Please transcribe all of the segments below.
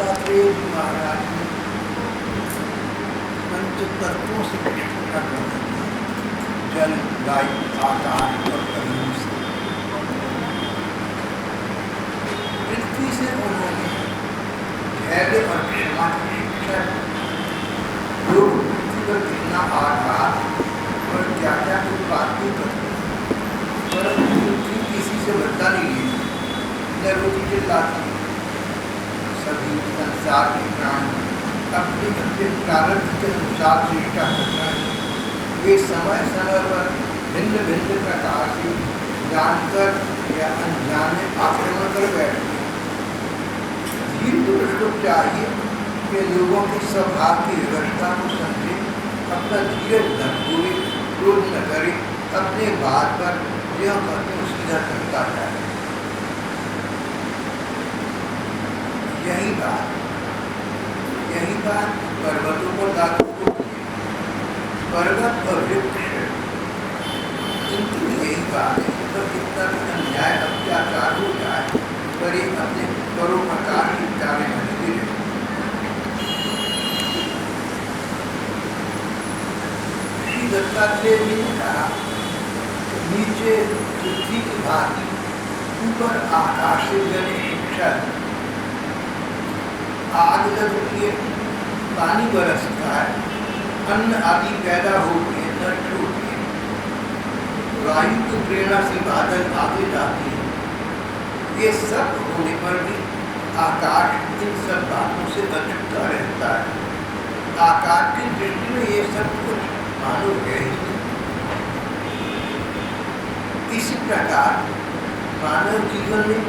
दत्तात्रेय महाराज ने पंच तत्वों से कृष्ण का वर्णन किया, जल, वायु, आकाश और अग्नि से। पृथ्वी से उन्होंने धैर्य और क्षमा की शिक्षा दी। लोग पृथ्वी पर कितना आघात और क्या क्या उत्पादन करते हैं, परंतु पृथ्वी किसी से बदला नहीं लेती, न रोटी चिल्लाती। सभी संसार के प्राणी अपने अपने प्रारब्ध के अनुसार चेष्टा करता है। वे समय समय पर भिन्न भिन्न प्रकार से जानकर या अनजान में आक्रमण कर बैठते हैं। धीर पुरुष को चाहिए कि लोगों के स्वभाव की व्यवस्था को समझे, अपना धीरज न खोए, क्रोध न करे, अपने बात पर यह कहते सीधा करता जाए। यही बात पर्वतों पर लागू होती है। पर्वत और वृक्ष, इनकी भी यही बात है कि तो कितना भी अन्याय अत्याचार हो जाए पर ये अपने परोपकार की कार्य में लगे रहे। श्री दत्तात्रेय जी ने कहा, नीचे पृथ्वी की भांति ऊपर आकाश से जल शिक्षा, आग लगती है, पानी बरसता है, अन्न आदि पैदा होते हैं, नष्ट होते हैं, वायु की प्रेरणा से बादल आगे जाते हैं। ये सब होने पर भी आकाश इन सब बातों से अछूता रहता है। आकाश की दृष्टि में ये सब कुछ मानो है ही नहीं। इसी प्रकार मानव जीवन में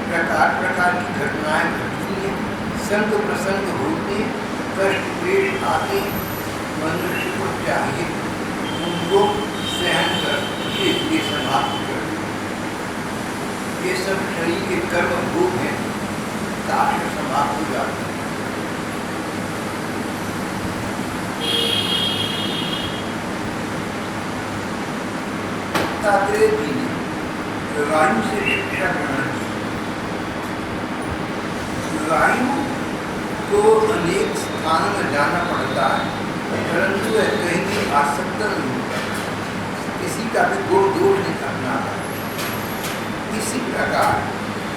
प्रकार प्रकार की घटनाएं घटती हैं, संग प्रसंग होते, कष्ट क्लेश आते। मनुष्य को चाहिए उनको सहन कर ये समाप्त कर। ये सब शरीर के कर्म भोग हैं, कार्य समाप्त हो जाते हैं। दत्तात्रेय जी ने वायु से शिक्षा ग्रहण की। वायु को अनेक स्थानों में जाना पड़ता है, परंतु वह कहीं भी आसक्त नहीं होता, किसी का भी गुण दोष नहीं करना है। इसी प्रकार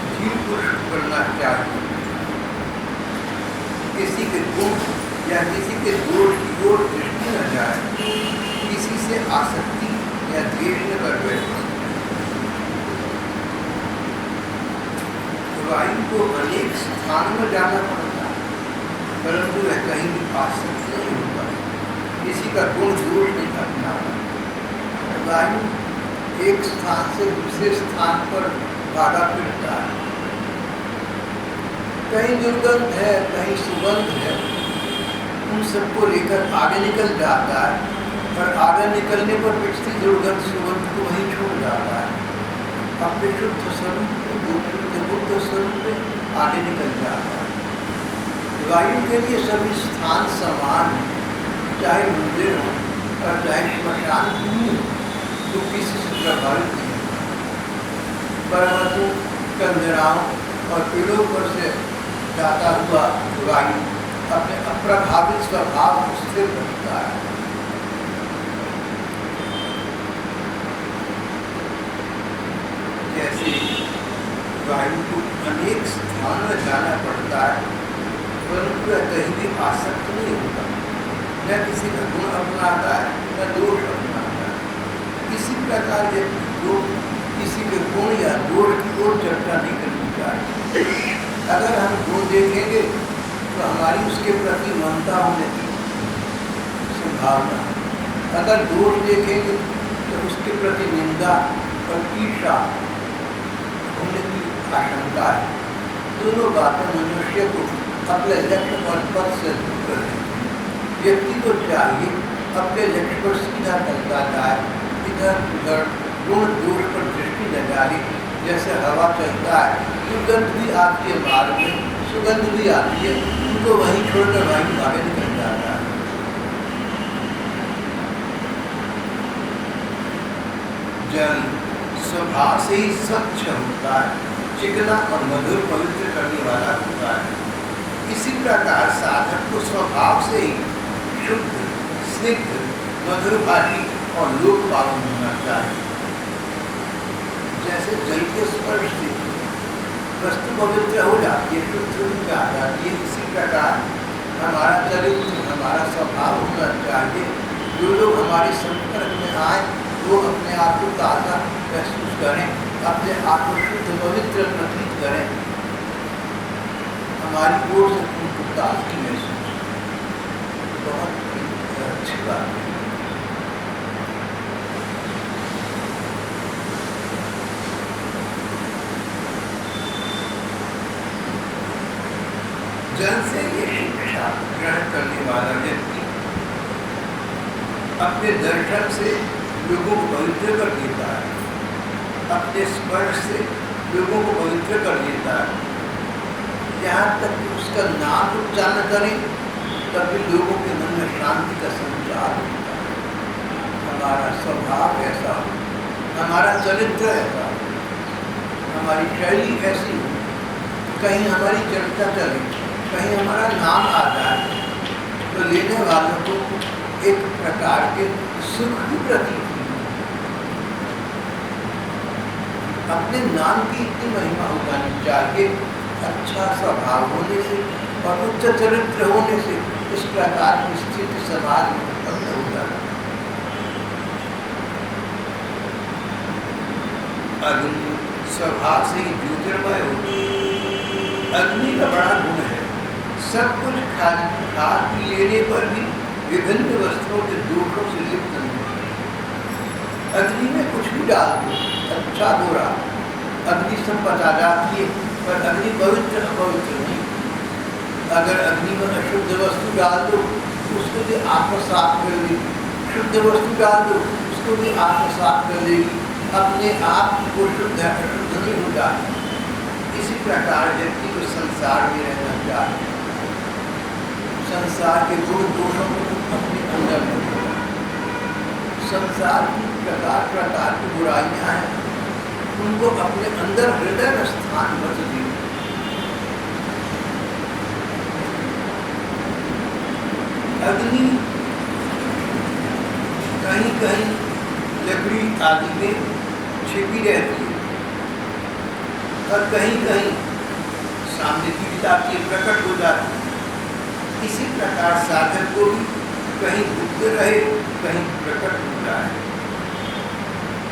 धीर पुरुष करना चाहिए, किसी के गुण या किसी के दोष की ओर दृष्टि न जाए, किसी से आसक्ति या द्वेष न कर बैठे। वायु को अनेक स्थानों में जाना पड़ता है, परंतु वह कहीं भी आसक्त नहीं होता, किसी का गुण दोष नहीं करना। वायु एक स्थान से दूसरे स्थान पर भागा फिरता है, कहीं दुर्गंध है, कहीं सुगंध है, उन सबको लेकर आगे निकल जाता है, और आगे निकलने पर पिछली दुर्गंध सुगंध को वहीं छोड़ जाता है। अपने शुद्ध स्वरूप बुद्ध स्वरूप में आगे निकल जाता है। वायु के लिए सभी स्थान समान हैं, चाहे मंदिर हो और चाहे श्मशान भूमि, तो किसी से प्रभावित नहीं होता। पर्वतों, कंदराओं और पेड़ों पर से जाता हुआ वायु अपने अप्रभावित स्वभाव को स्थिर रखता है। जैसे वायु को अनेक स्थान में जाना पड़ता है, परंतु वह कहीं भी आसक्त नहीं होता, न किसी का गुण अपनाता है, न दोष अपनाता है। इसी प्रकार लोग किसी के गुण या दोष की ओर चर्चा नहीं करनी चाहिए। अगर हम गुण देखेंगे तो हमारी उसके प्रति ममता होने की संभावना है, अगर दोष देखेंगे तो उसके प्रति निंदा और ईर्ष्या होने की आशंका है। दोनों बातें मनुष्य को अपने लक्ष्य और पद से दूर कर देती हैं। व्यक्ति को चाहिए अपने लक्ष्य पर सीधा चलता जाए, इधर उधर गुण दोष पर दृष्टि न डाले। जैसे हवा चलता है, दुर्गंध भी आती है मार्ग में, सुगंध भी आती है, उनको वहीं छोड़कर वहीं आगे निकल जाता है। जल स्वभाव से ही स्वच्छ होता है, चिकना और मधुर पवित्र करने वाला होता है। इसी प्रकार साधक को स्वभाव से ही शुद्ध, स्निग्ध, मधुरभाषी और लोक पावन होना चाहिए। जैसे जल के स्पर्श से वस्तु पवित्र हो जाती है, शुद्ध रूप आ जाती है, इसी प्रकार हमारा चरित्र, हमारा स्वभाव होना चाहिए। जो लोग हमारे संपर्क में आए वो अपने आप को ताज़ा महसूस करें, अपने आप को शुद्ध पवित्र प्रतीत करें, हमारी ओर से उनको ताजगी महसूस। बहुत अच्छी बात है। जल से ये शिक्षा ग्रहण करने वाला व्यक्ति अपने दर्शन से लोगों को पवित्र कर देता है, अपने स्पर्श से लोगों को पवित्र कर देता है। यहाँ तक कि उसका नाम उच्चारण करें तब भी लोगों के मन में शांति का संचार होता है। हमारा स्वभाव ऐसा हो, हमारा चरित्र ऐसा हो, हमारी शैली ऐसी हो, कहीं हमारी चर्चा चले, कहीं हमारा नाम आ जाए तो लेने वालों को एक प्रकार के सुख की प्रतीति। अपने नाम की इतनी महिमा हो जानी चाहिए, अच्छा स्वभाव होने से और उच्च चरित्र होने से इस प्रकार की स्थिति समाज में उत्पन्न हो जाती है। अग्नि स्वभाव से ही ज्योतिर्मय होती है। अग्नि का बड़ा गुण है, सब कुछ खा पी लेने पर भी विभिन्न वस्तुओं के दोषों से लिप्त नहीं होती। अग्नि में कुछ भी डाल दो, अच्छा बुरा, अग्नि सब बचा जाती है, पर अग्नि पवित्र अपवित्र नहीं। अगर अग्नि में अशुद्ध वस्तु डाल दो उसको भी आत्मा साफ कर देगी, शुद्ध वस्तु डाल दो उसको भी आत्मा साफ कर देगी, अपने आप को शुद्ध अशुद्ध नहीं हो जाती। इसी प्रकार व्यक्ति को संसार में रहना चाहिए, संसार के गुण दोषों को अपने अंदर में होगा। संसार की प्रकार प्रकार की बुराइयां हैं, उनको अपने अंदर हृदय में स्थान बच दी। अग्नि कहीं कहीं लकड़ी आदि में छिपी रहती है और कहीं कहीं सामने की जाती है, प्रकट हो जाती है। इसी प्रकार साधक को भी कहीं गुप्त रहे, कहीं प्रकट हो जाए,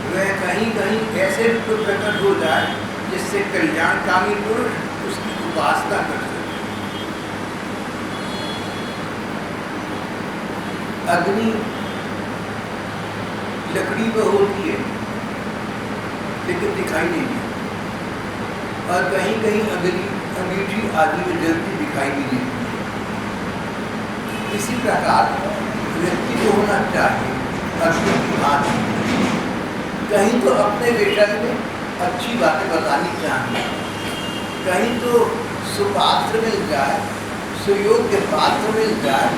वह कहीं कहीं ऐसे रूप में प्रकट हो जाए जिससे कल्याणकामी पुरुष उसकी उपासना कर सके। अग्नि लकड़ी में होती है लेकिन दिखाई नहीं देती, और कहीं कहीं अग्नि अंगीठी आदि में जलती दिखाई नहीं देती। इसी प्रकार व्यक्ति को होना चाहिए अग्नि की भांति, कहीं तो अपने विषय में अच्छी बातें बतानी चाहिए, कहीं तो सुपात्र मिल जाए, सुयोग्य पात्र मिल जाए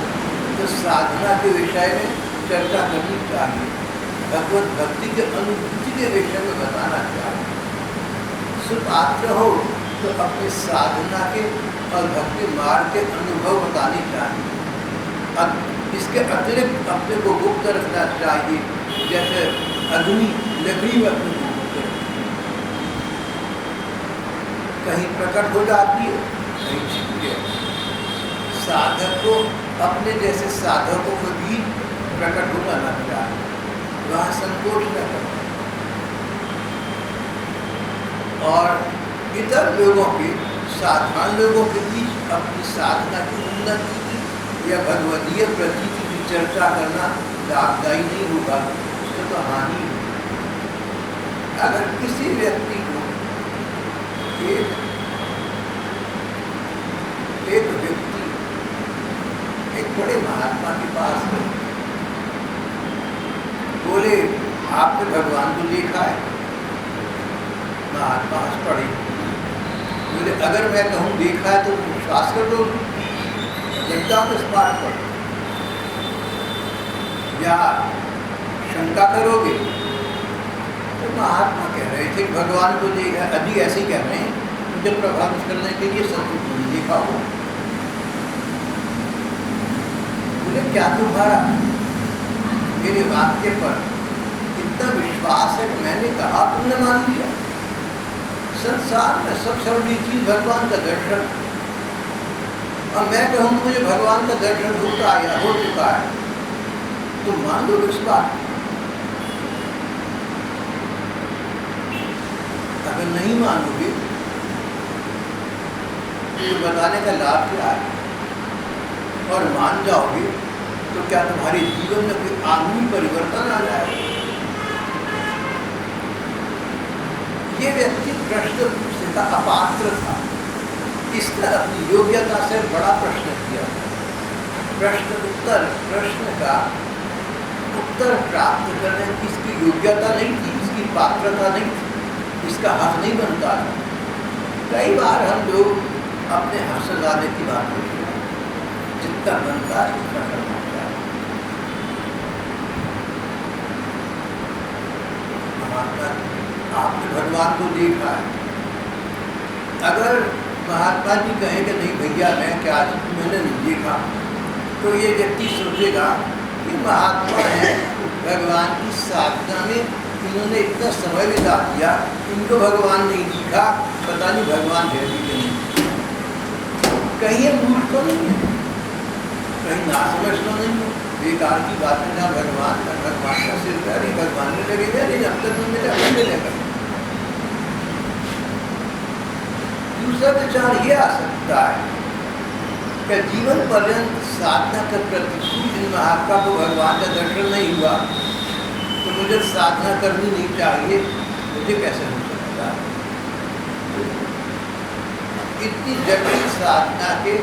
तो साधना के विषय में चर्चा करनी चाहिए, भगवत भक्ति के अनुभूति के विषय में बताना चाहिए। सुपात्र हो तो अपने साधना के और भक्ति मार्ग के अनुभव बताने चाहिए। अब इसके अतिरिक्त अपने को गुप्त रखना चाहिए, जैसे अग्नि लकड़ी में अपने को गुप्त रखती है, कहीं प्रकट हो जाती है, कहीं छिप जाती है। साधक को अपने जैसे साधकों को भी प्रकट हो जाना चाहिए, वहाँ संकोच न करना, और इतर लोगों के, साधारण लोगों के बीच अपनी साधना की उन्नति की या भगवदीय प्रतीति की चर्चा करना लाभदायी नहीं होगा, उससे तो हानि होगी। अगर किसी व्यक्ति को एक व्यक्ति एक बड़े महात्मा के पास गए, बोले आपने भगवान को देखा है? महात्मा हंस पड़े, बोले अगर मैं कहूँ देखा है तो विश्वास कर दो, जनता को स्मार्ट पर या शंका करोगे? तो महात्मा कह रहे थे भगवान को देखा, अभी ऐसे ही कह रहे हैं, मुझे प्रभावित करने के लिए सब कुछ नहीं देखा हो, बोले क्या तुम्हारा मेरे वाक्य पर इतना विश्वास है कि मैंने कहा तुमने मान लिया? संसार में सबसे बड़ी चीज भगवान का दर्शन, और मैं कहूँ मुझे भगवान का दर्शन होता या हो चुका है, तुम मान लो इस बात? अगर नहीं मानोगे तो बताने का लाभ क्या है? और मान जाओगे तो क्या तुम्हारे जीवन में कोई आत्मिक परिवर्तन आ जाए? ये व्यक्ति प्रश्न पूछने का अपात्र था। इसने अपनी योग्यता से बड़ा प्रश्न किया। प्रश्न का उत्तर प्राप्त करने की इसकी योग्यता नहीं थी, इसकी पात्रता नहीं थी, इसका हक नहीं बनता था। कई बार हम लोग अपने हक सजाने की बात करते हैं, जितना बनता है उतना करना चाहिए। आपने भगवान को देखा है। अगर महात्मा जी कहें कि नहीं भैया मैं क्या मैंने नहीं देखा, तो ये व्यक्ति सोचेगा कि महात्मा है, भगवान की साधना में इन्होंने इतना समय बिता दिया, इनको भगवान नहीं दिखा, पता नहीं भगवान है भी नहीं। कहीं ये मूर्ख तो नहीं है, कहीं ना समझना नहीं है, बेकार की बातें ना भगवान का सिर पर भगवान ने लगेगा नहीं, जब तक मिले अपने मिलेगा। दूसरा विचार ये आ सकता है कि जीवन पर्यंत साधना के प्रति इन महात्मा को भगवान का दर्शन नहीं हुआ तो मुझे साधना करनी नहीं चाहिए, मुझे कैसे हो सकता? इतनी जटिल साधना के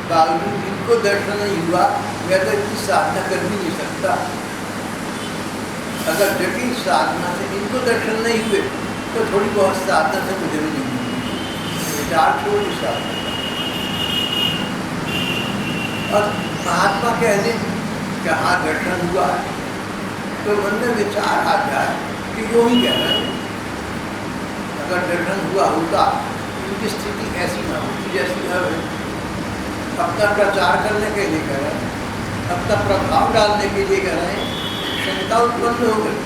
बावजूद इनको दर्शन नहीं हुआ, मैं तो इतनी साधना कर भी नहीं सकता। अगर जटिल साधना से इनको दर्शन नहीं हुए तो थोड़ी बहुत साधना से मुझे भी नहीं हुई। विचार छोड़ साधना और महात्मा कह दें कि हाँ दर्शन हुआ है, तो मन में विचार आ जाए कि वो ही कह रहे हैं। अगर दर्शन हुआ होता उनकी स्थिति ऐसी ना होती जैसी अब है। अपना प्रचार करने के लिए कह रहे हैं, अपना प्रभाव डालने के लिए कह रहे हैं, शंका उत्पन्न हो गई।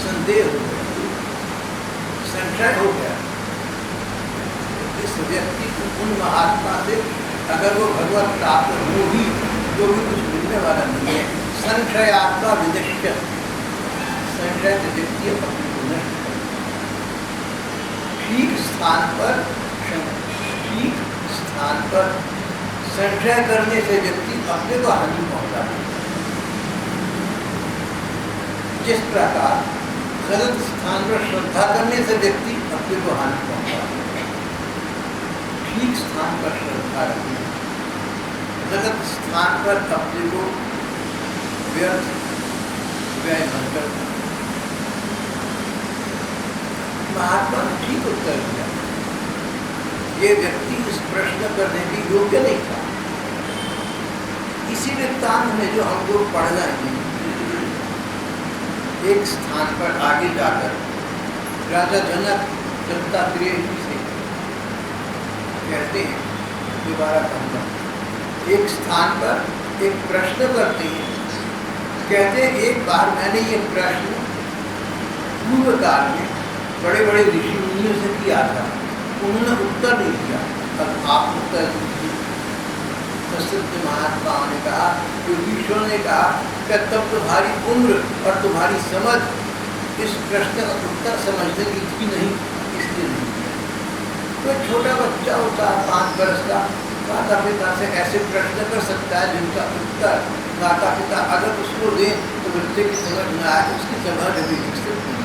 संदेह हो गया, संशय हो गया। इस व्यक्ति को उन महात्मा से अगर वो भगवत प्राप्त हो भी तो भी कुछ मिलने वाला नहीं है। संशयात्मा विनिश्चय, संशय व्यक्ति अपने को नष्ट कर। ठीक स्थान पर संशय करने से व्यक्ति अपने को हानि पहुंचा है। जिस प्रकार गलत स्थान पर श्रद्धा करने से व्यक्ति अपने को हानि पहुंचा है। ठीक स्थान पर श्रद्धा रखना, गलत स्थान पर अपने को व्यर्थ व्यय न करना। महात्मा ने ठीक उत्तर दिया। ये व्यक्ति इस प्रश्न करने के योग्य नहीं था। इसी वृत्तांत में जो हम लोग पढ़ रहे हैं, एक स्थान पर आगे जाकर राजा जनक दत्तात्रेय जी से कहते हैं, दोबारा कहूँगा, एक स्थान पर एक प्रश्न करते हैं। कहते हैं एक बार मैंने ये प्रश्न पूर्व काल में बड़े बड़े ऋषि मुनियों से किया था, उन्होंने उत्तर नहीं दिया, अब आप उत्तर दीजिए। प्रसिद्ध महात्माओं ने कहा, ईश्वर ने कहा कि तब तुम्हारी उम्र और तुम्हारी समझ इस प्रश्न का उत्तर समझने की थी नहीं, इसलिए नहीं दिया। कोई छोटा बच्चा होता है 5 वर्ष का, माता पिता से ऐसे प्रश्न कर सकता है जिनका उत्तर माता पिता अगर उसको दें तो बच्चे की समझ में आए, उसकी समझ अभी विकसित नहीं।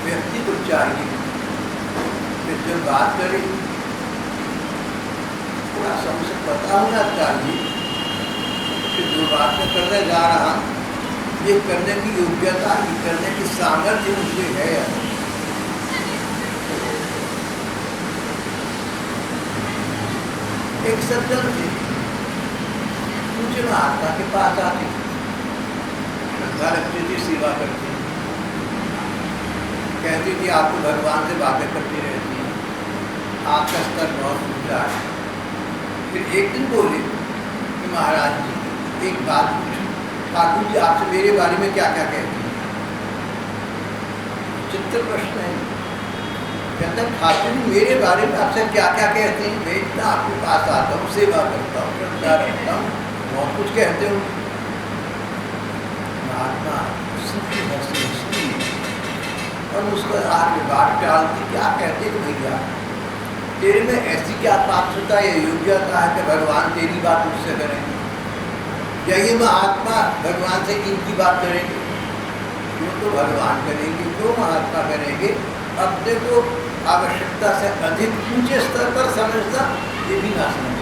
व्यक्ति को चाहिए कि जब बात करें थोड़ा सा उसे पता होना चाहिए कि जो बात मैं करने जा रहा हूँ ये करने की योग्यता, ये करने की सामर्थ्य मुझे है या नहीं। एक सज्जन थे, पूज्य महात्मा के पास आते, श्रद्धा रखते थे, सेवा करते। कहती थी आप तो भगवान से बातें करती रहती हैं, आपका स्तर बहुत ऊंचा है। फिर एक दिन बोले कि महाराज जी एक बात पूछूं, ठाकुर जी आपसे मेरे बारे में क्या क्या कहती हैं? चित्र प्रश्न है। कहते हैं ठाकुर जी मेरे बारे में आपसे क्या क्या कहते हैं? मैं इतना आपके पास आता हूँ, सेवा करता हूँ, श्रद्धा रखता हूँ, बहुत कुछ कहते हो। महात्मा सुखी हंसी और उसको आगे बात टालती, क्या कहते हैं भैया तेरे में ऐसी क्या पात्रता या योग्यता है कि भगवान तेरी बात मुझसे करेंगे, या ये महात्मा भगवान से इनकी बात करेंगे? क्यों तो भगवान करेंगे, क्यों महात्मा करेंगे? अपने को आवश्यकता से अधिक ऊंचे स्तर पर समझना, ये भी ना समझ।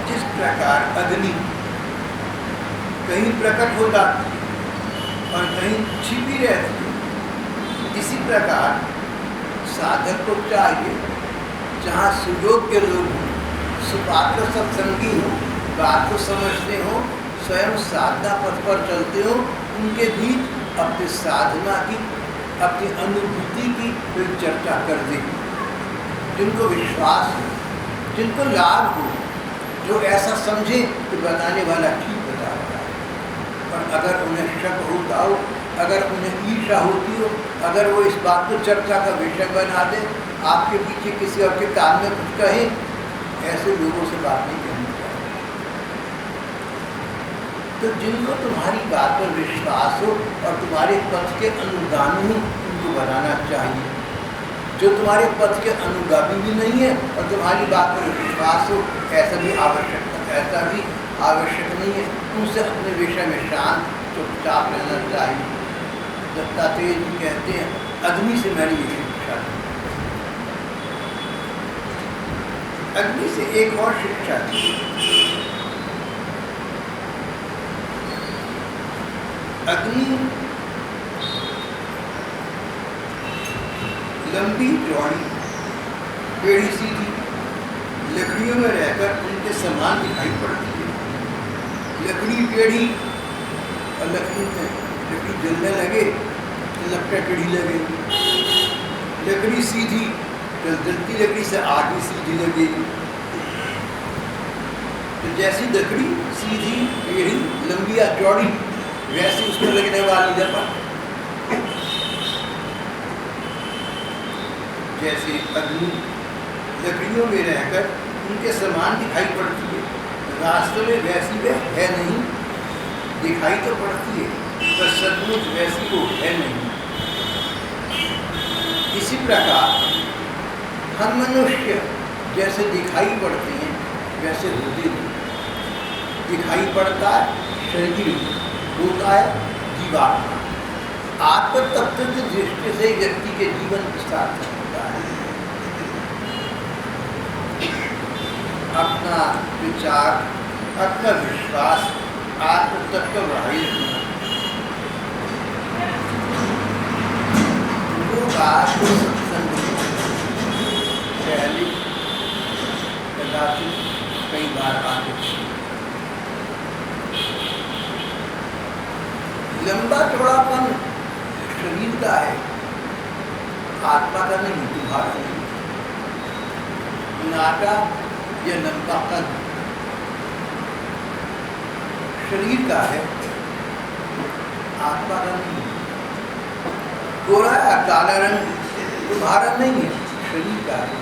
जिस प्रकार अग्नि कहीं प्रकट हो जाती है और कहीं छिपी रहती है, इसी प्रकार साधक को चाहिए जहाँ सुयोग्य लोग हों, सुपात्र सत्संगी हों, बात को समझते हों, स्वयं साधना पथ पर चलते हों, उनके बीच अपनी साधना की, अपनी अनुभूति की कोई चर्चा कर दे, जिनको विश्वास हो, जिनको लाभ हो, जो ऐसा समझे कि बताने वाला ठीक बता रहा है। और अगर उन्हें शक होता हो, अगर उन्हें ईर्ष्या होती हो, अगर वो इस बात को चर्चा का विषय बना दे, आपके पीछे किसी और के कान में कुछ कहे, ऐसे लोगों से बात नहीं करनी चाहिए। तो जिनको तुम्हारी बात पर विश्वास हो और तुम्हारे पथ के अनुगामी हो, उनको बनाना चाहिए। जो तुम्हारे पथ के अनुगामी भी नहीं है और तुम्हारी बात पर विश्वास हो, ऐसा भी आवश्यक नहीं है, उनसे अपने विषय में शांत चुपचाप रहना चाहिए। दत्तात्रेय जी कहते हैं अग्नि से मेरी ये शिक्षा थी। अग्नि से एक और शिक्षा थी। अग्नि लंबी चौड़ी टेढ़ी सीधी लकड़ियों में रहकर उनके समान दिखाई पड़ती है। लकड़ी टेढ़ी और लकड़ी जलने लगे तो लकड़ा टेढ़ी लगेगी, लकड़ी सीधी जलती लकड़ी से आग भी सीधी लगेगी। तो जैसी लकड़ी सीधी टेढ़ी लंबी या चौड़ी, वैसे उसमें लगने वाली लपट। जैसे अग्नि लकड़ियों में रहकर उनके समान दिखाई पड़ती है, रास्ते में वैसी वे है नहीं, दिखाई तो पड़ती है पर सचमुच वैसी वो है नहीं। इसी प्रकार हम मनुष्य जैसे दिखाई पड़ते हैं वैसे होते नहीं। दिखाई पड़ता है शरीर, होता है जीवात्मा। आत्म तत्व की दृष्टि से व्यक्ति के जीवन के साथ होता है। अपना विचार, अपना विश्वास आत्म तत्व बढ़ाई सत्संग पहले कदाचित कई बार आते। लंबा चौड़ापन शरीर का है, आत्मा का नहीं, तुम्हारा नहीं। नाटा या लंबा कद शरीर का है, आत्मा का नहीं। गोरा या काला रंग तुम्हारा नहीं है, शरीर का है।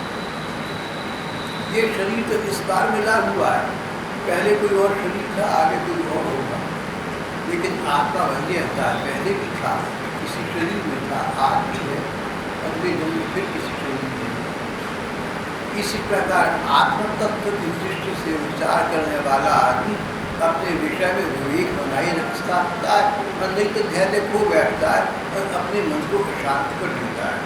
ये शरीर तो इस बार मिला हुआ है, पहले कोई और शरीर था, आगे कोई और होगा, लेकिन आत्मा वही रहता है। पहले भी था, किसी शरीर में था, आज भी है, अगले दिन में फिर किसी शरीर में। इसी प्रकार आत्म तत्व की दृष्टि से विचार करने वाला आदमी अपने विषय में विवेक बनाए रखता है, और नहीं तो धैर्य खो बैठता है और अपने मन को शांत कर देता है।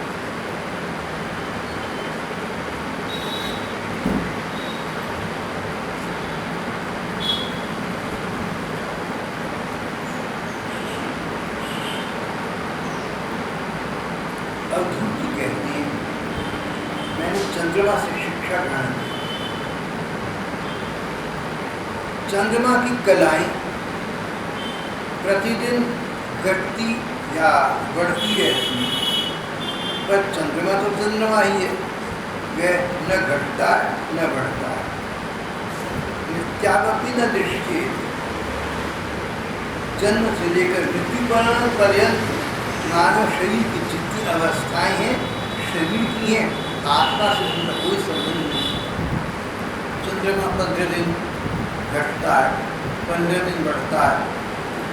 अवधूत कहती है, चंद्रमा से शिक्षा ग्रहण की। चंद्रमा की कलाएं प्रतिदिन घटती या बढ़ती रहती है, पर चंद्रमा तो चंद्रमा ही है, वह न घटता है न बढ़ता है, नित्यावपि न दृष्टि। जन्म से लेकर मृत्यु पर्यंत मानव शरीर की जितनी अवस्थाएं हैं शरीर की हैं, आत्मा से उनका कोई संबंध नहीं। चंद्रमा 15 दिन घटता है, 15 दिन बढ़ता है,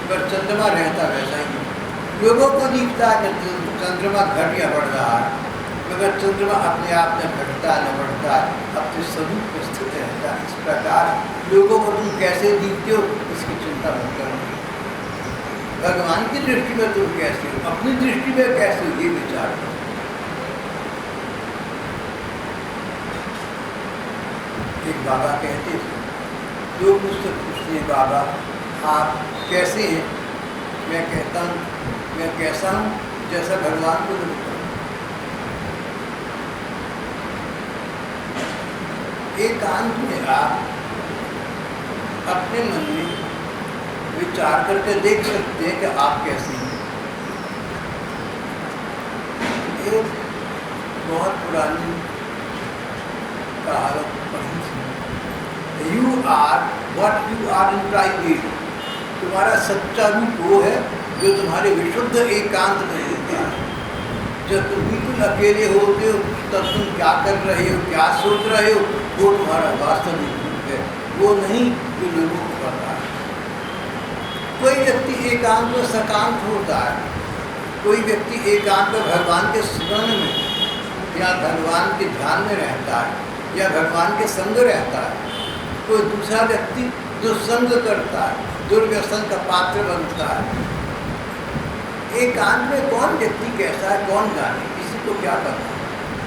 पर चंद्रमा रहता वैसा ही है। लोगों को दिखता है कि चंद्रमा घट या बढ़ रहा है, मगर चंद्रमा अपने आप में घटता न बढ़ता है, अपने स्वरूप में स्थित रहता है। इस प्रकार लोगों को तुम कैसे दिखते हो इसकी चिंता मत करो। भगवान की दृष्टि में तुम कैसे हो, अपनी दृष्टि में कैसे हो, ये विचार करो। एक बाबा कहते थे, लोग मुझसे पूछते हैं बाबा आप कैसे हैं? मैं कहता हूँ मैं कैसा हूँ जैसा भगवान को लगता है। एकांत में आप अपने मन में विचार करके देख सकते हैं कि आप कैसे हैं। एक बहुत पुरानी कहावत पढ़ी थी, you are what you are in private. तुम्हारा सच्चा रूप वो है जो तुम्हारे विशुद्ध एकांत में होता है। जब तुम बिल्कुल अकेले होते हो तब तुम क्या कर रहे हो, क्या सोच रहे हो, वो तुम्हारा वास्तविक रूप है, वो नहीं जो लोगों को पता है। कोई व्यक्ति एकांत में सकांत होता है, कोई व्यक्ति एकांत में भगवान के स्मरण में या भगवान के ध्यान में रहता है या भगवान के संग रहता है। कोई दूसरा व्यक्ति दुस्संग करता है, दुर्व्यसन का पात्र बनता है। एकांत में कौन व्यक्ति कैसा है कौन जाने, किसी को क्या पता है,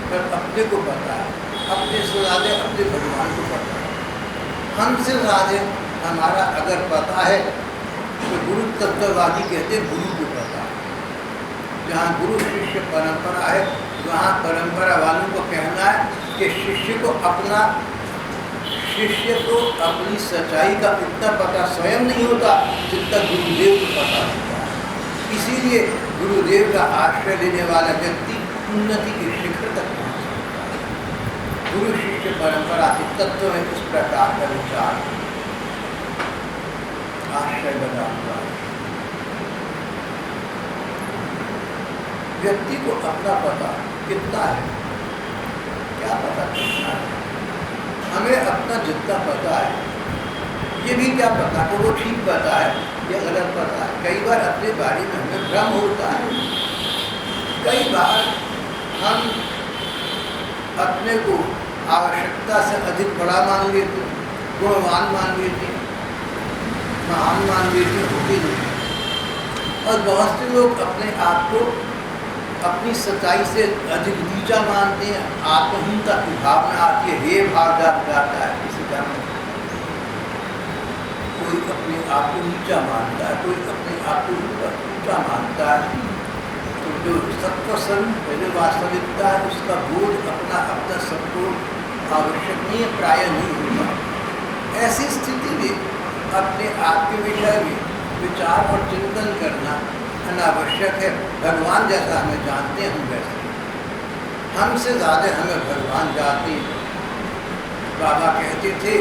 पर अपने को पता है, अपने से ज़्यादा अपने भगवान को पता है। हमसे ज़्यादा हमारा अगर पता है तो गुरु तत्ववादी कहते हैं गुरु को पता है। जहाँ गुरु शिष्य परंपरा है वहाँ परंपरा वालों को कहना है कि शिष्य को अपनी सच्चाई का इतना पता स्वयं नहीं होता जितना गुरुदेव को पता होता है। इसीलिए गुरुदेव का आश्रय लेने वाला व्यक्ति उन्नति के शिखर तक पहुँच सकता है। गुरु शिष्य परंपरा के तत्व में इस प्रकार का विचार आश्रय बना हुआ है। व्यक्ति को अपना पता कितना है, क्या पता कितना है। हमें अपना जितना पता है, ये भी क्या पता कि वो ठीक पता है या गलत पता है। कई बार अपने बारे में हमें भ्रम होता है। कई बार हम अपने को आवश्यकता से अधिक बड़ा मान लेते, गुणवान मान लेते, महान मान लेते, होते नहीं। और बहुत से लोग अपने आप को अपनी सच्चाई से अधिक नीचा मानते हैं। आत्महीनता की भावना आती है, हे भाव जाता है किसी का। कोई अपने आप को नीचा मानता है, कोई अपने आप को ऊंचा मानता है। तो जो सत्व स्वरूप है, जो वास्तविकता है, उसका बोध अपना सबको आवश्यक नहीं है, प्राय नहीं होता। ऐसी स्थिति में अपने आप के विषय में विचार और चिंतन करना अनावश्यक है। भगवान जैसा हमें जानते हैं हम वैसे, हमसे ज़्यादा हमें भगवान जानते हैं। बाबा कहते थे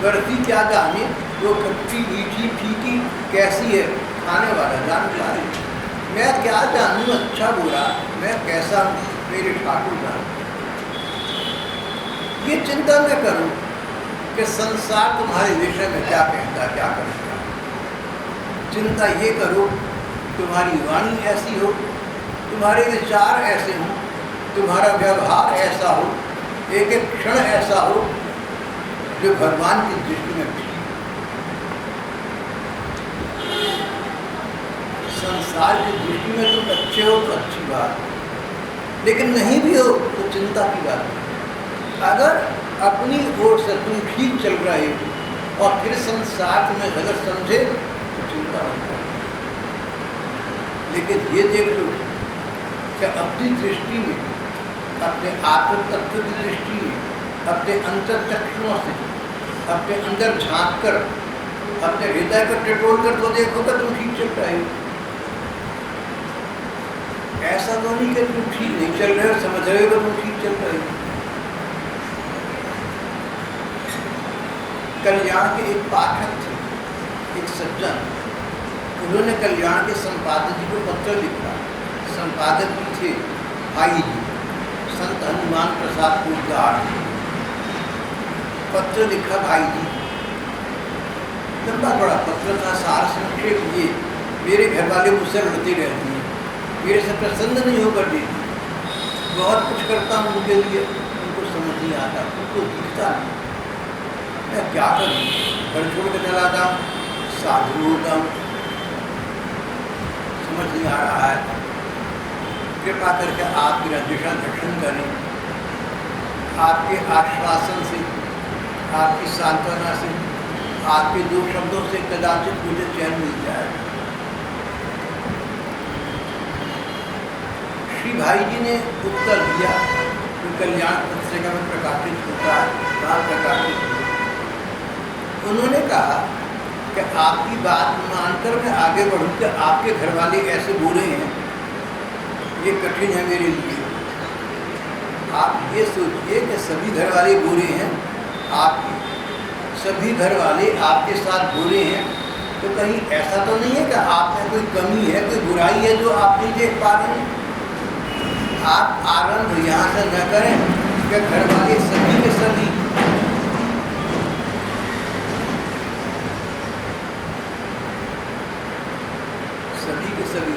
बर्फी क्या जाने, वो खट्टी मीठी फीकी कैसी है, खाने वाला जानता है। मैं क्या जानूँ अच्छा बुरा, मैं कैसा हूँ, मेरे ठाकुर जान। ये चिंता न करो कि संसार तुम्हारे विषय में क्या कहता है, क्या करता है। चिंता ये करो तुम्हारी वाणी ऐसी हो, तुम्हारे विचार ऐसे हों, तुम्हारा व्यवहार ऐसा हो, एक एक क्षण ऐसा हो जो भगवान की दृष्टि में ठीक। संसार की दृष्टि में तुम अच्छे हो तो अच्छी बात, लेकिन नहीं भी हो तो चिंता की बात है। अगर अपनी ओर से तुम ठीक चल रहे हो और फिर संसार में गलत समझे तो चिंता होती है। लेकिन ये देख लो कि अपनी दृष्टि में, अपने आत्म तत्व की दृष्टि में अपने अंतर चक्षुओं से अपने अंदर झांक कर अपने हृदय को टटोल कर तो देखोगे तुम ठीक चल रहे हो। ऐसा तो नहीं कि तुम ठीक नहीं चल रहे हो, समझ रहे हो तुम ठीक चल रहे हो। कल्याण के एक पाठक थे, एक सज्जन, उन्होंने कल्याण के संपादक जी को पत्र लिखा। संपादक जी थे भाई जी संत हनुमान प्रसाद पुरदार। पत्र लिखा भाई जी, लंबा बड़ा पत्र था, सार संक्षेप ये, मेरे घर वाले मुझसे लड़ते रहते हैं, मेरे से प्रसन्न नहीं होकर देती, बहुत कुछ करता हूँ उनके लिए, उनको समझ नहीं आता, उनको दिखता नहीं, मैं क्या करूँ, घर छोड़ कर चलाता हूँ, साधु होता हूँ, समझ नहीं आ रहा है, कृपा करके आप मेरा दिशा दर्शन करें, आपके आश्वासन से, आपकी सांत्वना से, आपके दो शब्दों से कदाचित मुझे चैन मिल जाए। श्री भाई जी ने उत्तर दिया, तो कल्याण पत्रिका में प्रकाशित होता है, कहाँ प्रकाशित हुआ। उन्होंने कहा कि आपकी बात मानकर मैं आगे बढ़ूँ कि आपके घर वाले ऐसे बोले हैं, ये कठिन है मेरे लिए। आप ये सोचिए कि सभी घर वाले बुरे हैं, आपके सभी घर वाले आपके साथ बुरे हैं, तो कहीं ऐसा तो नहीं है कि आप में कोई कमी है, कोई बुराई है जो आप नहीं देख पा रहे हैं। आप आरंभ यहाँ से न करें कि घर वाले सभी के सभी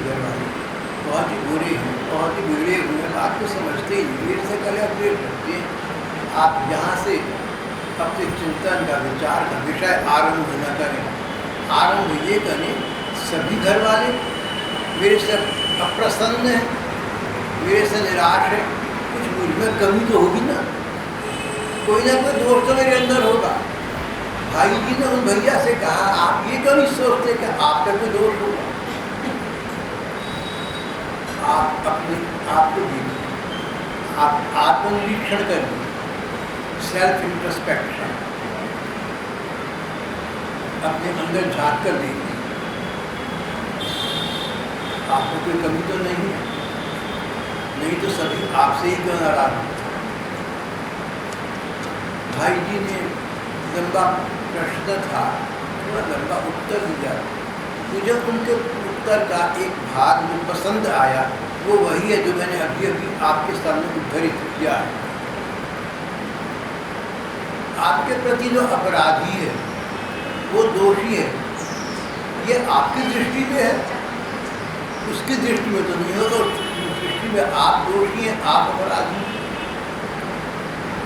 घर वाले बहुत ही बुरे हैं, बहुत ही बिगड़े हुए हैं, बात को समझते ही देर से करें अपडेट करते हैं। आप यहाँ से अपने चिंतन का, विचार का विषय आरंभ न करें। आरंभ ये करें, सभी घर वाले मेरे से अप्रसन्न हैं, मेरे से निराश है, कुछ मुझ में कमी तो होगी ना, कोई ना कोई दोष तो मेरे अंदर होगा। भाई जी ने उन भैया से कहा, आप ये क्यों नहीं सोचते कि आपका कोई दोष होगा। आप अपने आप को देखिए, आप आत्मनिरीक्षण करिए, सेल्फ इंट्रोस्पेक्शन, अपने अंदर झांक कर देखिए, आपको कोई कमी तो नहीं है, नहीं तो सभी आपसे ही क्यों नाराज हैं। भाई जी ने लंबा प्रश्न था, थोड़ा लंबा उत्तर दिया, मुझे उनके उत्तर का एक भाग जो पसंद आया वो वही है जो मैंने अभी अभी आपके सामने उद्धृत किया है। आपके प्रति जो अपराधी है वो दोषी है, ये आपकी दृष्टि में है, उसकी दृष्टि में तो नहीं होगा। उस दृष्टि में आप दोषी हैं, आप अपराधी हैं।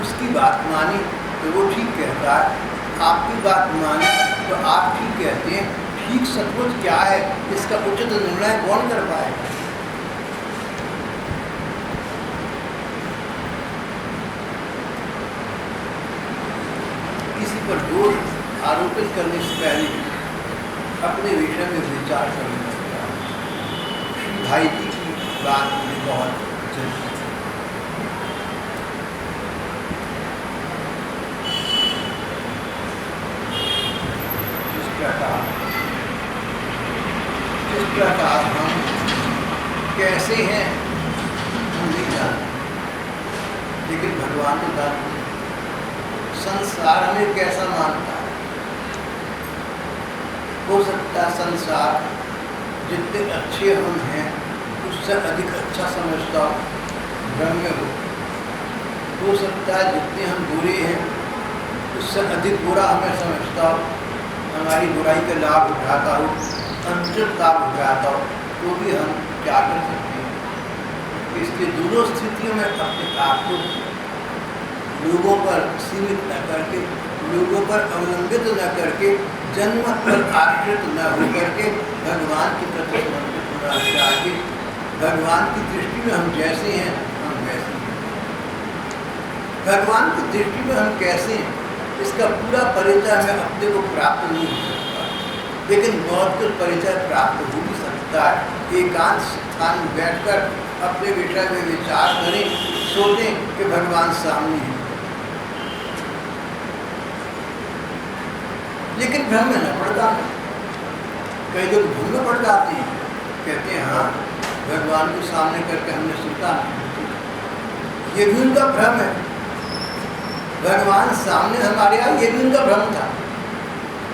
उसकी बात मानी तो वो ठीक कहता है, आपकी बात मानी तो आप ठीक कहते हैं। ठीक सचमुच क्या है, इसका उचित निर्णय कौन कर पाएगा। किसी पर दोष आरोपित करने से पहले अपने विषय में विचार करना चाहिए। श्री भाई जी की बात मुझे बहुत जरूरी है। जिस प्रकार हम कैसे हैं हम नहीं जानते, लेकिन भगवान को जानते हैं। संसार हमें कैसा मानता है, हो सकता है संसार जितने अच्छे हम हैं उससे अधिक अच्छा समझता हो, भ्रम में हो सकता है जितने हम बुरे हैं उससे अधिक बुरा हमें समझता हो, हमारी बुराई का लाभ उठाता हो, अनुचित लाभ उठाता हो, तो भी हम क्या कर सकते हैं। इसके दोनों स्थितियों में अपने आप को लोगों पर सीमित न करके, लोगों पर अवलंबित न करके, जन्म पर आश्रित न होकर के भगवान की प्रति समर्पित होना चाहिए। भगवान की दृष्टि में हम जैसे हैं हम वैसे हैं। भगवान की दृष्टि में हम कैसे हैं इसका पूरा परिचय हमें अपने को प्राप्त नहीं हो सकता, लेकिन बहुत कुछ परिचय प्राप्त हो भी सकता है। एकांत स्थान में बैठकर अपने विषय में विचार करें, सोचें कि भगवान सामने है, लेकिन भ्रम में न पड़ जाना। कई लोग भ्रम में पड़ जाते हैं, कहते हैं हाँ भगवान को सामने करके हमने सुनता, ये भी उनका भ्रम है। भगवान सामने हमारे आए, ये भी उनका भ्रम था।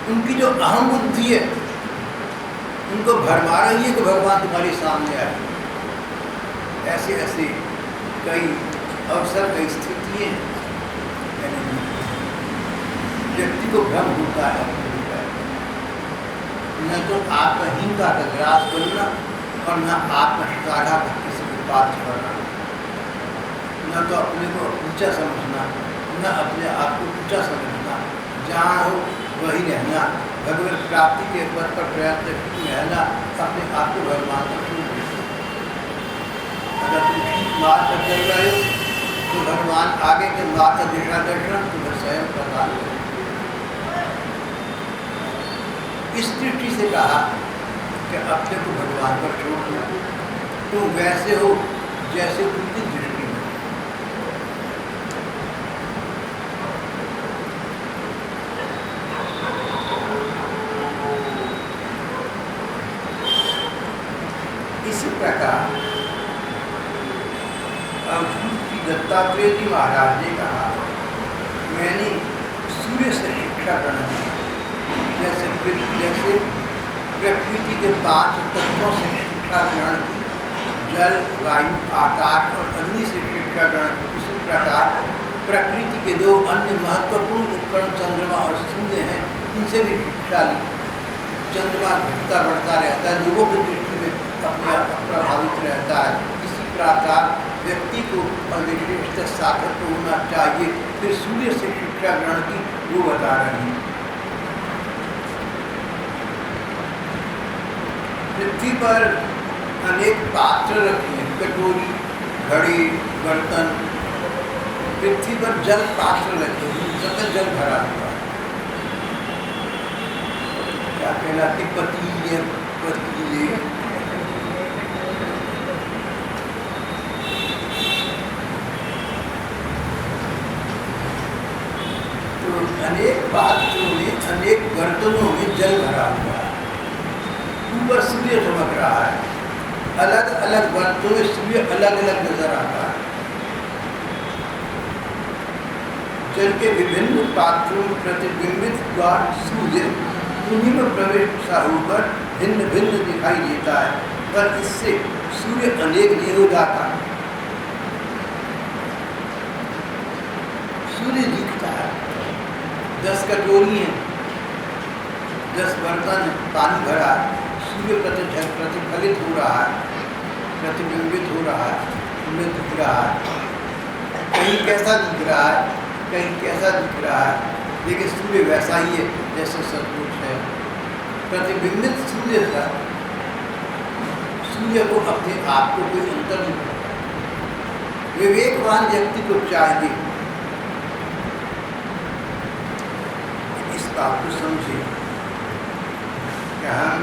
उनकी जो अहम बुद्धि है उनको भरमा रही है कि भगवान तुम्हारे सामने आए। ऐसे ऐसे कई अवसर, कई स्थितियाँ व्यक्ति को भ्रम होता है। न तो आत्महीनता का ग्रास करना और न आत्मश्लाघा का किसी को पात्र करना, न तो अपने को ऊंचा समझना, न अपने आप को ऊंचा समझना। जहाँ हो वही रहना, भगवत प्राप्ति के पद पर प्रयत्न रहना, अपने आप को भगवान तक छोड़ देना। अगर तुम ठीक मार्ग पर चल रहे हो तो भगवान आगे के मार्ग का दिशा दर्शन तुम्हें स्वयं प्रदान करें। इस दृष्टि से कहा कि अपने को भगवान पर छोड़ दो, तुम वैसे हो जैसे उनकी दृष्टि में। इसी प्रकार अर्जुन की दत्तात्रेय जी महाराज ने कहा, मैंने सूर्य से शिक्षा ग्रहण की, जैसे प्रकृति के 5 तत्वों से शिक्षा ग्रहण की, जल, वायु, आकाश और अग्नि से शिक्षा ग्रहण की। इसी प्रकार प्रकृति के 2 अन्य महत्वपूर्ण उपकरण चंद्रमा और सूर्य हैं, इनसे भी शिक्षा ली। चंद्रमा घटता बढ़ता रहता है, लोगों की दृष्टि में अपने आप प्रभावित रहता है। इसी प्रकार व्यक्ति को अविशिष्ट साधक होना चाहिए। फिर सूर्य से शिक्षा ग्रहण की वो बता रहे हैं। पृथ्वी पर अनेक पात्र रखे हैं, कटोरी, घड़ी, बर्तन। पृथ्वी पर जल पात्र रखे हैं, सबसे जल भरा हुआ है। क्या कहलाते? पतीले, पतीले। तो अनेक पात्रों में, अनेक बर्तनों में जल भरा हुआ है। ऊपर सूर्य चमक रहा है, अलग अलग बर्तनों में सूर्य अलग अलग नजर आता है। जल के विभिन्न पात्रों में प्रतिबिंबित हुआ सूर्य उन्हीं में प्रवेश होकर भिन्न भिन्न दिखाई देता है, पर इससे सूर्य अनेक नहीं हो जाता। सूर्य दिखता है, 10 कटोरी हैं, 10 बर्तन, पानी भरा, सूर्य प्रतिफलित हो रहा है, प्रतिबिंबित हो रहा है, उनमें दिख रहा है। कहीं कैसा दिख रहा है, कहीं कैसा दिख रहा है, लेकिन सूर्य वैसा ही है जैसे सचमुच है। प्रतिबिंबित सूर्य का, सूर्य को अपने आप को कोई अंतर नहीं पड़ता। विवेकवान व्यक्ति को चाहिए इस बात को समझे कि हम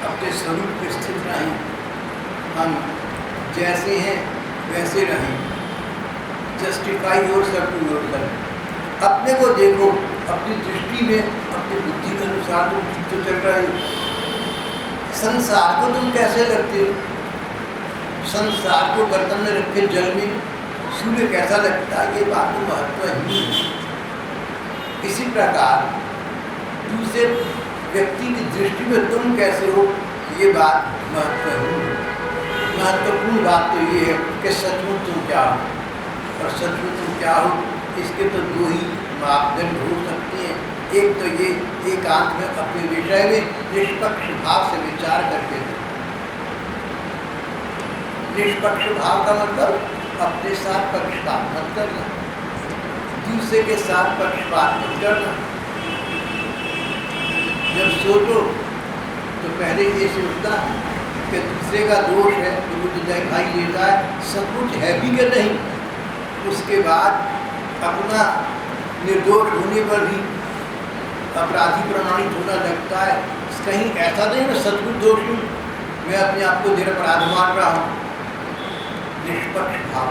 अपने स्वरूप में स्थित रहें, हम जैसे हैं वैसे रहें। Justify yourself to yourself. अपने को देखो, अपनी दृष्टि में, अपनी बुद्धि के अनुसार तुम ठीक तो चल रहे हो। संसार को तुम कैसे लगते हो? संसार को बर्तन में रखे जल में सूर्य कैसा लगता है, ये बात तो महत्वहीन है। इसी प्रकार दूसरे व्यक्ति की दृष्टि में तुम कैसे हो, ये बात महत्वहीन है। महत्वपूर्ण बात तो ये है कि सचमुच तुम क्या हो, और सचमुच तुम क्या हो इसके तो 2 ही मापदंड हो सकते हैं। एक तो ये एकांत में अपने विषय में निष्पक्ष भाव से विचार करके, निष्पक्ष भाव का मतलब अपने साथ पक्षपात मत करना, दूसरे के साथ पक्षपात मत करना। जब सोचो तो पहले ये सोचना कि दूसरे का दोष है तो मुझे दिखाई देता है, सचमुच है भी कि नहीं। उसके बाद अपना निर्दोष होने पर भी अपराधी प्रमाणित होना लगता है। कहीं ऐसा नहीं मैं सचमुच दोष हूँ, मैं अपने आप को निरपराध मान रहा हूँ। निष्पक्ष भाव।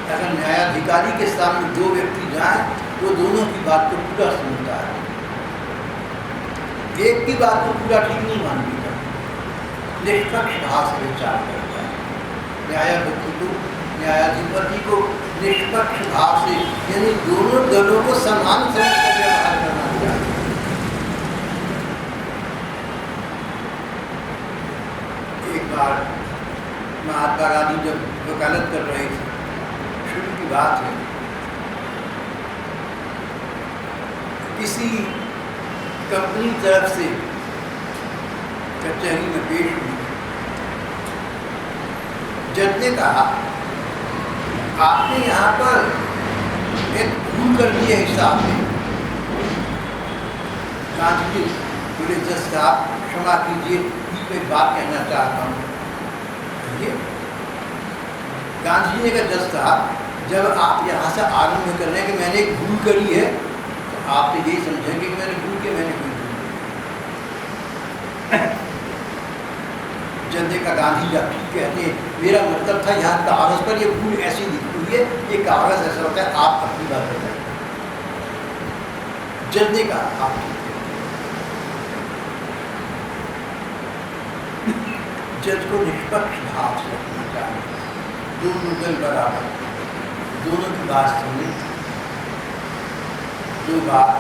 अगर न्यायाधिकारी के सामने 2 व्यक्ति जाएं, वो दोनों की बात को पूरा सुनता है, एक की बात को पूरा ठीक नहीं मानती है, निष्पक्ष भाव से विचार करता है। न्यायाधीश को, न्यायाधिपति को निष्पक्ष भाव से, यानी दोनों दलों को समान समझ कर व्यवहार करना चाहिए। एक बार महात्मा गांधी जब वकालत कर रहे थे, शुरू की बात है, किसी कंपनी तरफ से कचहरी में पेश हुई। जज ने कहा, आपने यहाँ पर एक भूल कर दी है हिसाब में। गांधी जी बोले, जज साहब क्षमा कीजिए, एक बात कहना चाहता हूँ। गांधी जी ने कहा, जज साहब जब आप यहाँ से आरंभ कर रहे हैं कि मैंने एक भूल करी है, तो आप तो यही समझेंगे कि मैंने भूल के मैंने कोई भूल। जज का गांधी जी कहते हैं, मेरा मतलब था यहाँ कागज पर ये भूल ऐसी लिखी हुई है, ये कागज ऐसा होता है, आप अपनी बात बताइए। जज ने कहा, आप जज को निष्पक्ष भाव से रखना चाहिए, दोनों दल बराबर, दोनों की बात सुने, जो बात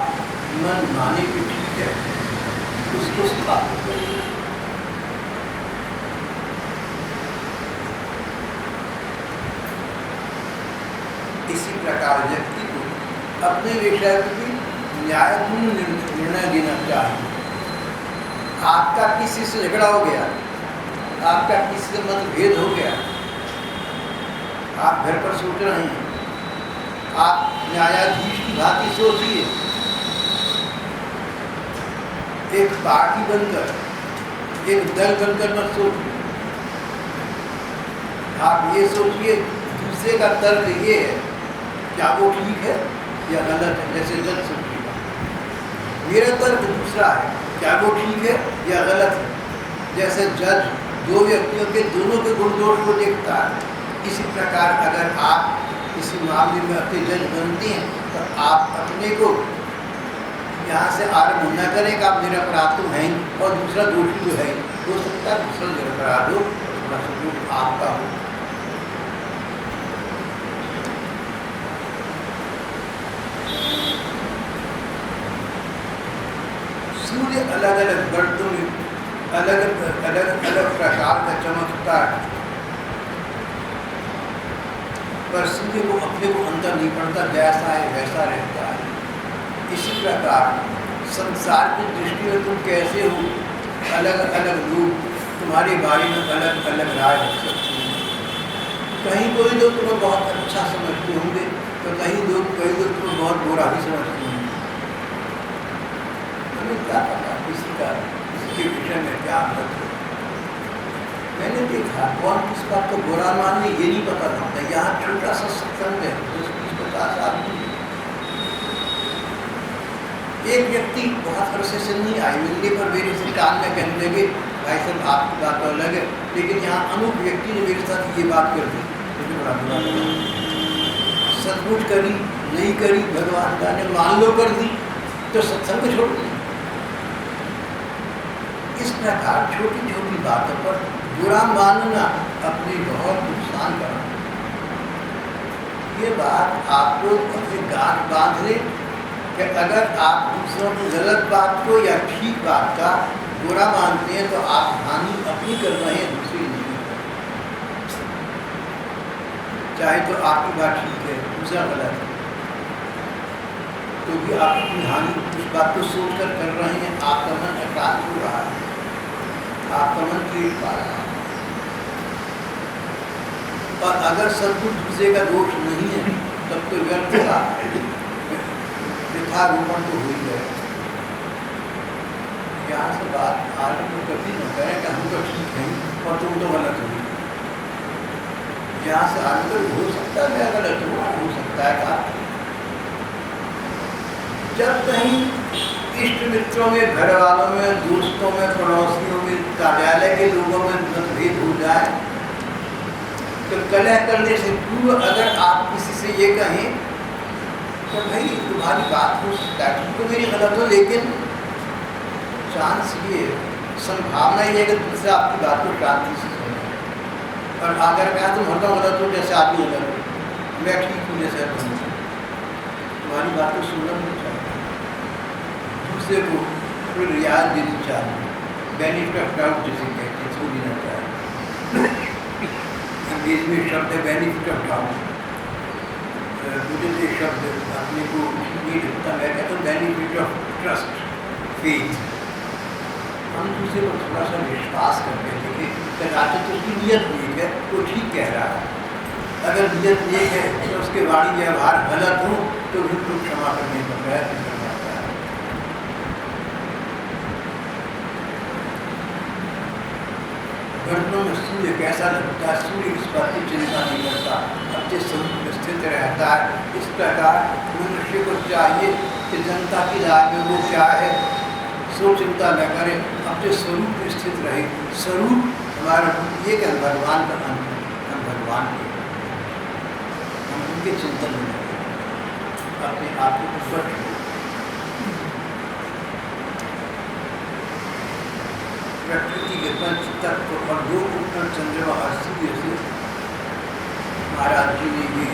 मन माने की ठीक है उसको स्थापित करें। इसी प्रकार व्यक्ति को अपने विषय की न्यायपूर्ण निर्णय देना चाहिए। आपका किसी से झगड़ा हो गया, आपका किसी से मतभेद हो गया, आप घर पर सोच रहे हैं, आप न्यायाधीश की भांति सोचिए, एक पार्टी बनकर, एक दल बनकर मत सोचिए। आप ये सोचिए, दूसरे का तर्क ये है, क्या वो ठीक है या गलत है। जैसे जज सोचिएगा, मेरा तर्क दूसरा है, क्या वो ठीक है या गलत है। जैसे जज दो व्यक्तियों के दोनों के गुण दोष को देखता है, इसी प्रकार अगर आप किसी मामले में अपने जज बनते हैं तो आप अपने को यहाँ से आरम्भ न करें कि आप निरपराध तो हैं और दूसरा दोषी जो है, हो सकता है दूसरा निरपराध हो, थोड़ा सा दोष आपका हो। सूर्य अलग अलग बर्तनों में अलग अलग प्रकार का चमकता है, पर सूर्य को अपने को अंतर नहीं पड़ता, जैसा है वैसा रहता है। इसी प्रकार संसार की दृष्टि में तुम कैसे हो, अलग अलग लोग तुम्हारे बारे में अलग अलग राय रख सकते हैं। कहीं कोई लोग तुम्हें बहुत अच्छा समझते होंगे, तो कई लोग तुम्हें बहुत बुरा भी समझते होंगे। हमें क्या पता किसी का इसके विषय में क्या मत है। मैंने देखा कौन किस बात को बुरा मानने ये नहीं पता था। यहाँ छोटा सा सत्संग है, 10-20-50 आदमी, एक व्यक्ति बहुत अरसे से नहीं आई, मिलने पर मेरे से कान में कहने लगे, भाई साहब आपकी बात तो अलग है, लेकिन यहाँ अमुक व्यक्ति ने मेरे साथ ये बात कर दी, मुझे बड़ा बुरा लगा। सचमुच करी नहीं करी भगवान का ने, मान लो कर दी तो सत्संग छोड़ दी। इस प्रकार छोटी छोटी बातों पर बुरा मानना अपने बहुत नुकसान करा। ये बात आप लोग अपने गांठ बांध लें कि अगर आप दूसरों की गलत बात को या ठीक बात का बुरा मानते हैं तो आप हानि अपनी कर रहे हैं, दूसरी नहीं। चाहे तो आपकी बात ठीक है, दूसरा गलत है, तो भी आप अपनी हानि उस बात को सोचकर कर रहे हैं। आपका मन एकांत हो रहा है, आपका मन कीट पा रहा है। और अगर सब कुछ दूसरे का दोष नहीं है तब तो व्यर्थ का वृथारोपण तो हो ही गया। यहाँ से बात आरम्भ कभी न करें कि हम तो ठीक हैं और तुम तो गलत हो। यहाँ से आरम्भ हो सकता है मैं गलत हो सकता है का। जब कहीं इष्ट मित्रों में, घर वालों में, दोस्तों में, पड़ोसियों में, कार्यालय के लोगों में मतभेद हो जाए तो कलह करने से पूर्व अगर आप किसी से ये कहें तो भाई तुम्हारी बात हो सकता है तो मेरी गलत हो, लेकिन चांस ये संभावना ये है कि दूसरा आपकी बात को शांति से सुने, और अगर मैं तुम हरदम होता तो जैसे आदमी होता मैं ठीक हूँ जैसे तुम्हारी बात को सुनना नहीं चाहता, दूसरे को कोई रियायत देनी चाहिए, बेनिफिट ऑफ डाउट जिसे कहते हैं इसको देना चाहिए। अंग्रेज में शब्द है बेनिफिट ऑफ डाउट, मुझे ये शब्द अपने को ये लगता है, कहता हूँ बेनिफिट ऑफ ट्रस्ट फेथ। हम दूसरे को थोड़ा सा विश्वास करके देखें कि राजा तो उसकी नीयत ठीक है, वो ठीक कह रहा है, अगर नीयत ये है तो उसके वाणी व्यवहार गलत हो तो उनको क्षमा करने का प्रयत्न करना चाहिए। गर्दनों में सूर्य कैसा लगता है, सूर्य इस बात की चिंता नहीं करता, अपने स्वरूप में स्थित रहता है। इस प्रकार मनुष्य को चाहिए कि जनता की राय में वो क्या है सो चिंता न करे, अपने स्वरूप में स्थित रहे। स्वरूप हमारा ये कि हम भगवान का हम भगवान के हम उनके चिंतन में लगे, अपने आप को ऊपर प्रकृति के पंच तत्व और दो उत्तर चंद्रमा और सूर्य से महाराज जी ने ये